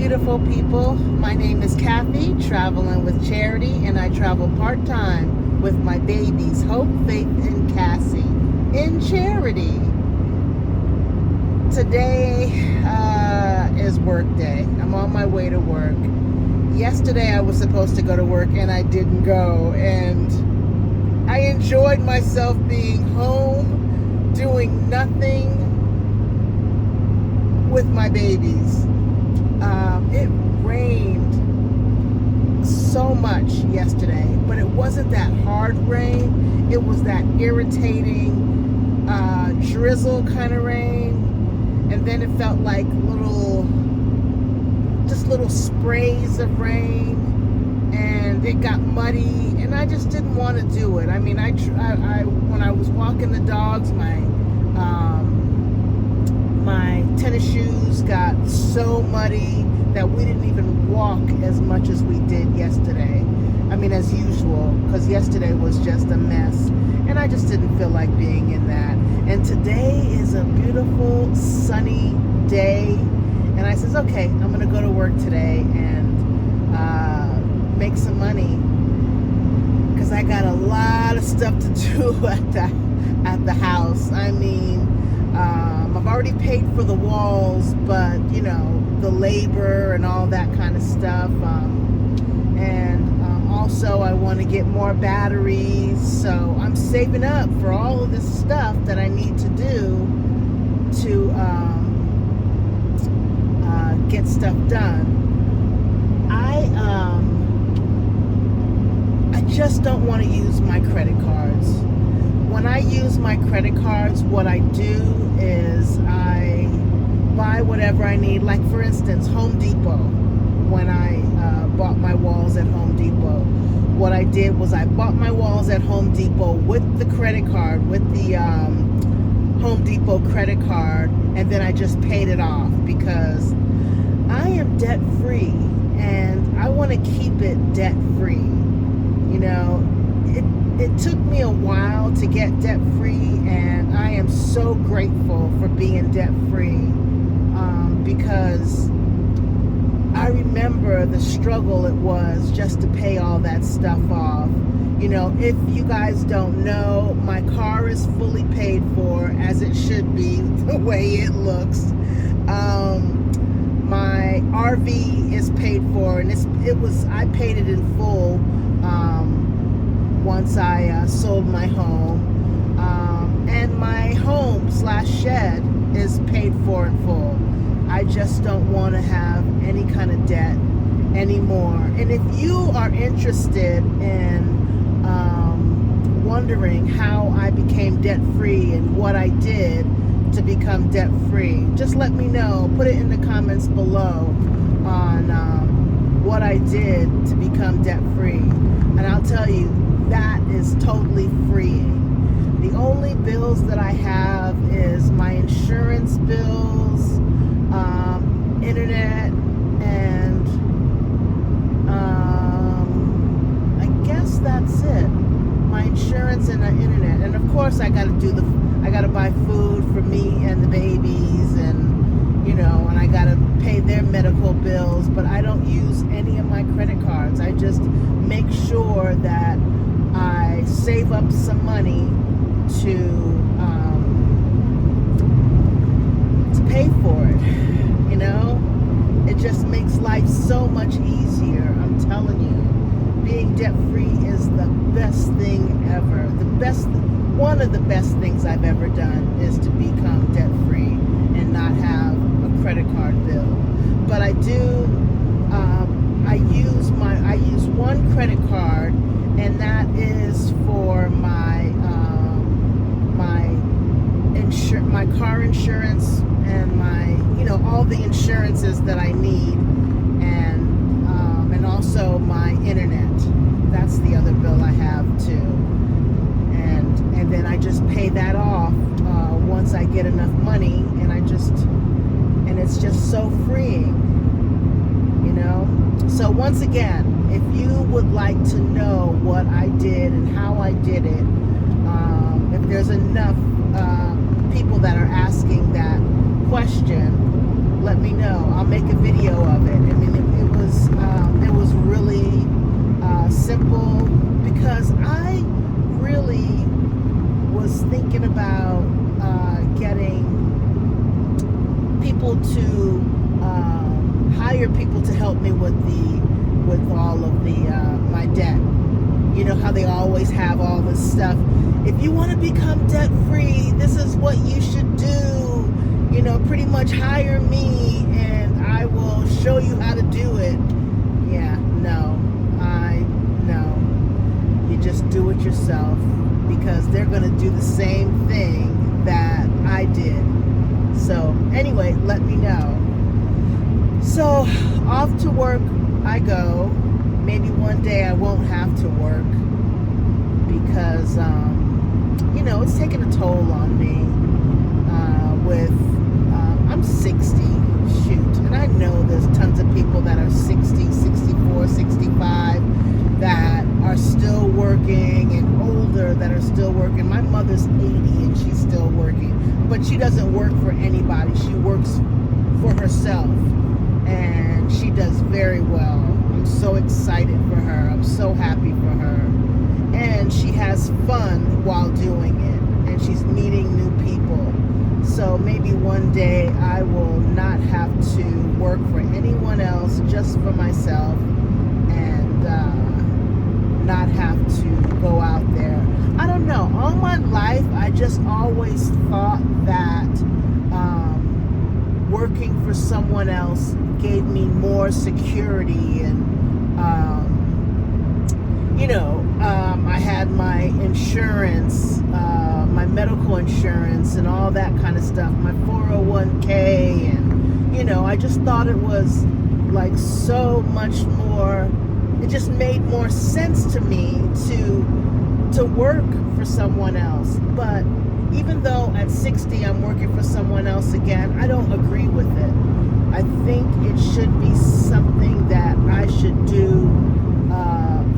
beautiful people. My name is Kathy, traveling with Charity, and I travel part-time with my babies, Hope, Faith, and Cassie, in Charity. Today is work day. I'm on my way to work. Yesterday I was supposed to go to work and I didn't go, and I enjoyed myself being home, doing nothing with my babies. It rained so much yesterday, but it wasn't that hard rain. It was that irritating drizzle kind of rain, and then it felt like little sprays of rain, and it got muddy, and I just didn't want to do it. I mean, I when I was walking the dogs, my tennis shoes got so muddy that we didn't even walk as much as we did yesterday. I mean, as usual, because yesterday was just a mess, and I just didn't feel like being in that. And today is a beautiful, sunny day, and I says, okay, I'm going to go to work today and make some money, because I got a lot of stuff to do at the house. I mean, I've already paid for the walls, but you know, the labor and all that kind of stuff, and also I want to get more batteries, so I'm saving up for all of this stuff that I need to do to get stuff done. I just don't want to use my credit cards. When I use my credit cards, what I do is I buy whatever I need. Like, for instance, Home Depot. When I bought my walls at Home Depot, what I did was I bought my walls at Home Depot with the credit card, with the Home Depot credit card, and then I just paid it off, because I am debt free and I want to keep it debt free. You know, it took me a while to get debt free, and I am so grateful for being debt free, because I remember the struggle it was just to pay all that stuff off. You know, if you guys don't know, my car is fully paid for, as it should be, the way it looks. My RV is paid for, and I paid it in full once I sold my home, and my home/shed is paid for in full. I just don't want to have any kind of debt anymore. And if you are interested in wondering how I became debt free and what I did to become debt free, just let me know. Put it in the comments below on what I did to become debt free, and I'll tell you, that is totally freeing. The only bills that I have is my insurance bills, internet, and I guess that's it. My insurance and the internet, and of course I got to buy food for me and the babies, and you know, and I got to pay their medical bills. But I don't use any of my credit cards. I just make sure that I save up some money to pay for it. You know, it just makes life so much easier. I'm telling you, being debt free is the best thing ever. One of the best things I've ever done is to become debt free and not have a credit card bill. But I do. I use one credit card, and that is for my my car insurance and my, you know, all the insurances that I need, and also my internet. That's the other bill I have too, and then I just pay that off once I get enough money, and it's just so freeing, you know. So once again, if you would like to know what I did and how I did it, if there's enough people that are asking that question, let me know. I'll make a video of it. I mean, it was really simple, because I really was thinking about getting people to hire people to help me with all of the my debt. You know how they always have all this stuff. If you want to become debt free, this is what you should do. You know, pretty much hire me and I will show you how to do it. Yeah, no. You just do it yourself, because they're going to do the same thing that I did. So anyway, let me know. So off to work I go. Maybe one day I won't have to work, because you know, it's taking a toll on me. I'm 60, shoot, and I know there's tons of people that are 60, 64, 65 that are still working, and older that are still working. My mother's 80 and she's still working, but she doesn't work for anybody. She works for herself, and she does very well. I'm so excited for her. I'm so happy for her. And she has fun while doing it, and she's meeting new people. So maybe one day I will not have to work for anyone else, just for myself, and not have to go out there. I don't know. All my life, I just always thought that working for someone else gave me more security, and I had my insurance, my medical insurance, and all that kind of stuff, my 401k, and I just thought it was like so much more. It just made more sense to me to work for someone else. But even though at 60 I'm working for someone else again, I don't agree with it. I think it should be something that I should do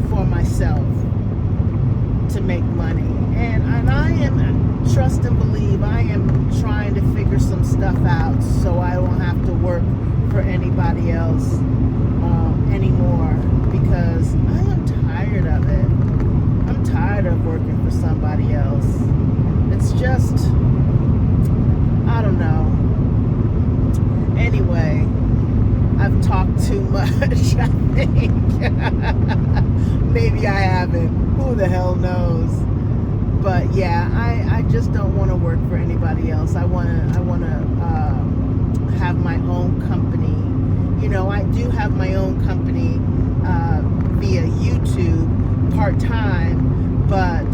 for myself to make money. And I am, trust and believe, I am trying to figure some stuff out so I won't have to work for anybody else anymore, because I am tired of it. I'm tired of working for somebody else. It's just, I don't know. Anyway, I've talked too much, I think. Maybe I haven't. Who the hell knows? But yeah, I just don't want to work for anybody else. I want to have my own company. I do have my own company via YouTube part-time, but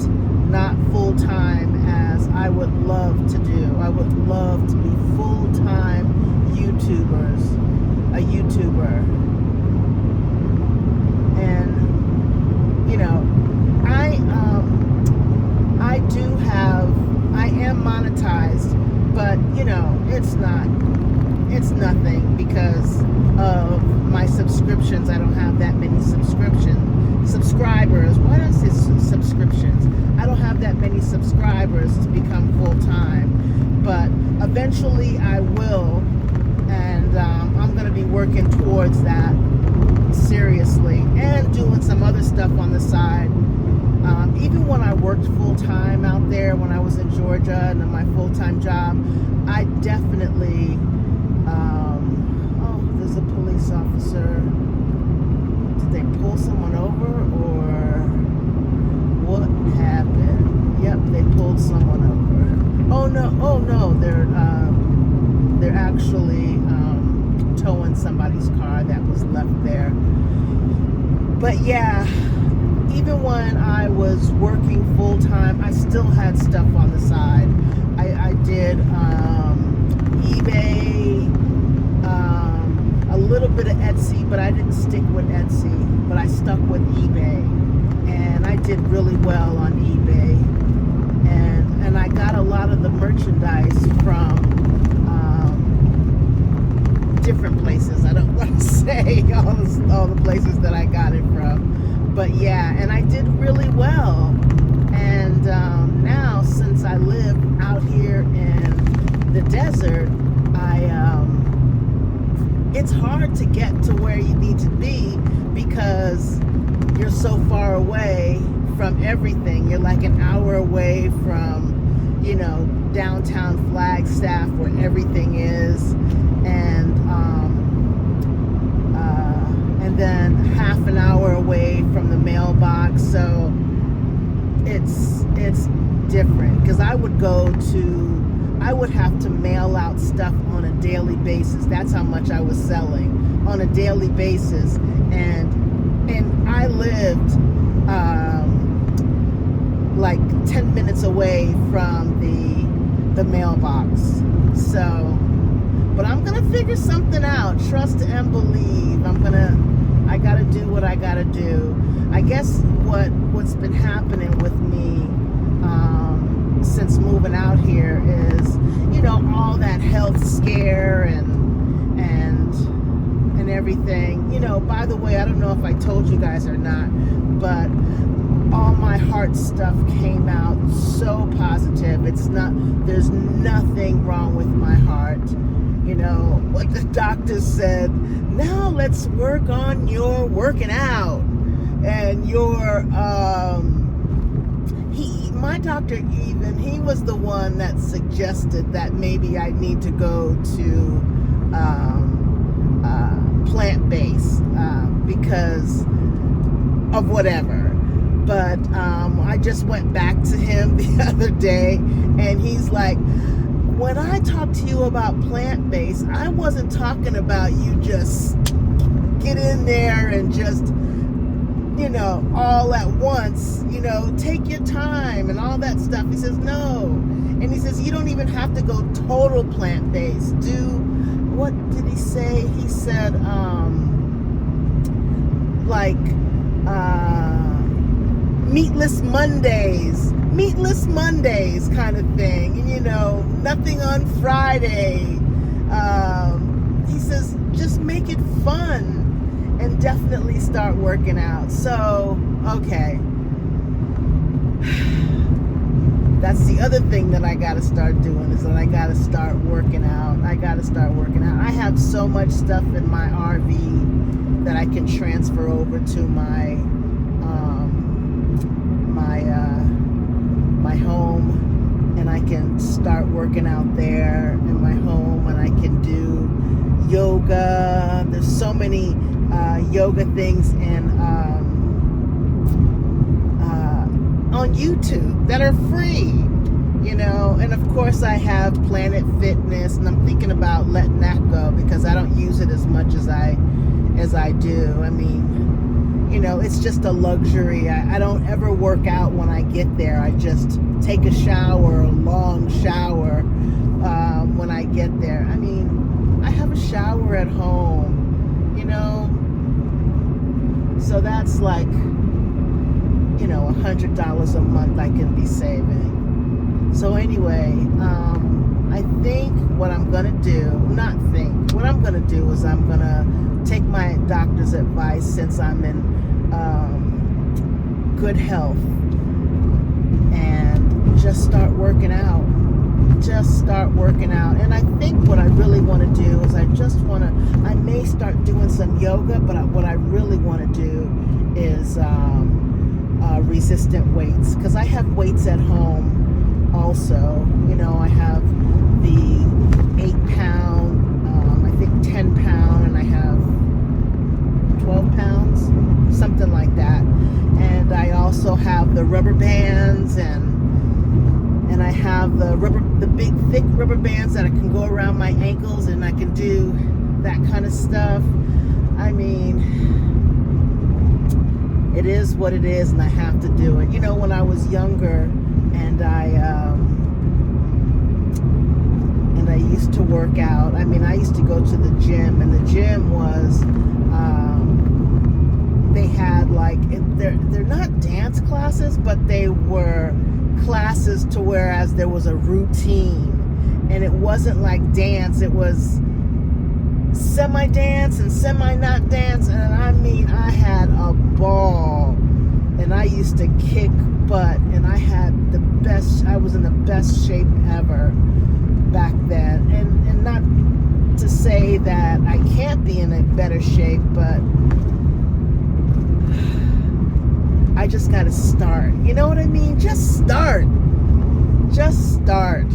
not full-time as I would love to do. I would love to be full-time a YouTuber. And I am monetized, but it's nothing because of my subscriptions. I don't have that many subscribers. Why did I say subscriptions? I don't have that many subscribers to become full-time, but eventually I will, and I'm going to be working towards that seriously, and doing some other stuff on the side. Even when I worked full-time out there, when I was in Georgia and in my full-time job, I definitely, there's a police officer. Did they pull someone over, or what happened? Yep, they pulled someone over. Oh no, they're actually towing somebody's car that was left there. But yeah, even when I was working full-time, I still had stuff on the side. I did eBay, a little bit of Etsy, but I didn't stick with Etsy, but I stuck with eBay, and I did really well on eBay, and I got a lot of the merchandise from different places. I don't want to say all the places that I got it from, but yeah, and I did really well. And now, since I live out here in the desert, it's hard to get to where you need to be because you're so far away from everything. You're like an hour away from, downtown Flagstaff where everything is, and then half an hour away from the mailbox. So it's different because I would have to mail out stuff on a daily basis. That's how much I was selling on a daily basis, and I lived like 10 minutes away from the mailbox. So, but I'm gonna figure something out. Trust and believe. I gotta do what I gotta do. I guess what's been happening with me since moving out here is, all that health scare and everything. By the way, I don't know if I told you guys or not, but all my heart stuff came out so positive. There's nothing wrong with my heart. What the doctor said, now let's work on your working out and your my doctor, even he was the one that suggested that maybe I need to go to plant-based because of whatever. But I just went back to him the other day, and he's like, when I talked to you about plant-based, I wasn't talking about you just get in there and just, all at once, take your time and all that stuff. He says, no. And he says, you don't even have to go total plant-based. What did he say? He said, meatless Mondays kind of thing, and nothing on Friday. He says just make it fun and definitely start working out. So okay, that's the other thing that I gotta start doing, is that I gotta start working out. I have so much stuff in my RV that I can transfer over to my home, and I can start working out there in my home, and I can do yoga. There's so many yoga things on YouTube that are free, and of course I have Planet Fitness, and I'm thinking about letting that go because I don't use it as much as I do. I mean, it's just a luxury. I don't ever work out when I get there. I just take a shower, a long shower, when I get there. I mean, I have a shower at home, so that's like, $100 a month I can be saving. So anyway, I think what I'm going to do, what I'm going to do is I'm going to take my doctor's advice, since I'm in good health, and just start working out. And I think what I really want to do is I may start doing some yoga, but what I really want to do is resistant weights, because I have weights at home also. I have the 8-pound, I think 10-pound, and I have 12 pounds, something like that. And I also have the rubber bands, and I have the big thick rubber bands that I can go around my ankles, and I can do that kind of stuff. I mean, it is what it is, and I have to do it. When I was younger, and I used to work out. I mean, I used to go to the gym, and the gym was, they had they're not dance classes, but they were classes to whereas there was a routine, and it wasn't like dance. It was semi-dance and semi-not dance, and I mean, I had a ball, and I used to kick butt, and I was in the best shape ever back then, and not to say say that I can't be in a better shape, but I just got to start. You know what I mean? Just start. Just start.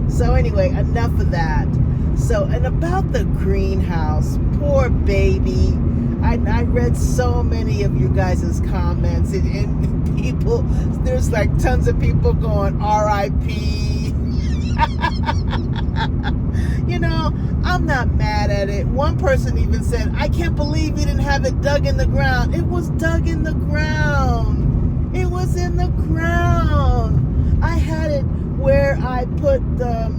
So anyway, enough of that. So, and about the greenhouse, poor baby. I read so many of you guys' comments, and people, there's like tons of people going R.I.P. You know, I'm not mad at it. One person even said, I can't believe you didn't have it dug in the ground. It was dug in the ground. It was in the ground. I had it where I put the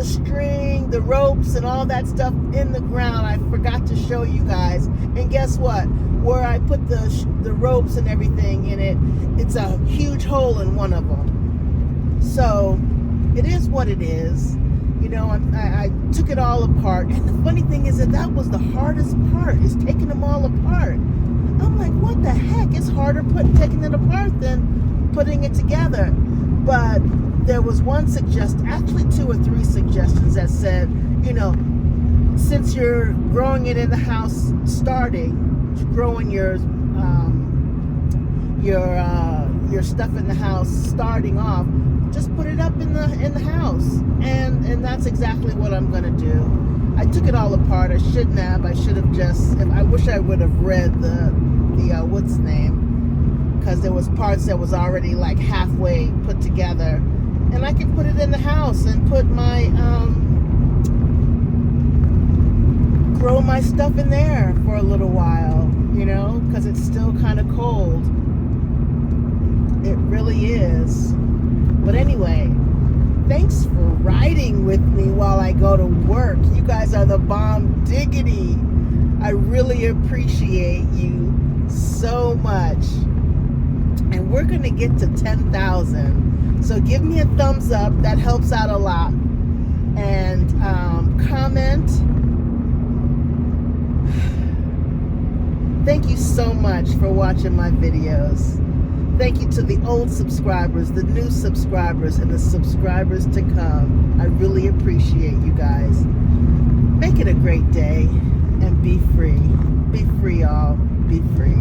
string, the ropes, and all that stuff in the ground. I forgot to show you guys. And guess what? Where I put the ropes and everything in it, it's a huge hole in one of them. So it is what it is. You know, I took it all apart. And the funny thing is that was the hardest part, is taking them all apart. I'm like, what the heck? It's harder taking it apart than putting it together. But there was one suggestion, actually 2 or 3 suggestions that said, you know, since you're growing it in the house, growing your stuff in the house, starting off, just put it up in the house, and that's exactly what I'm gonna do. I took it all apart. I shouldn't have. I should have just. I wish I would have read the what's name, because there was parts that was already like halfway put together. And I can put it in the house and put my, grow my stuff in there for a little while, you know, because it's still kind of cold. It really is. But anyway, thanks for riding with me while I go to work. You guys are the bomb diggity. I really appreciate you so much. And we're going to get to 10,000. So give me a thumbs up. That helps out a lot. And comment. Thank you so much for watching my videos. Thank you to the old subscribers, the new subscribers, and the subscribers to come. I really appreciate you guys. Make it a great day and be free. Be free, all. Be free.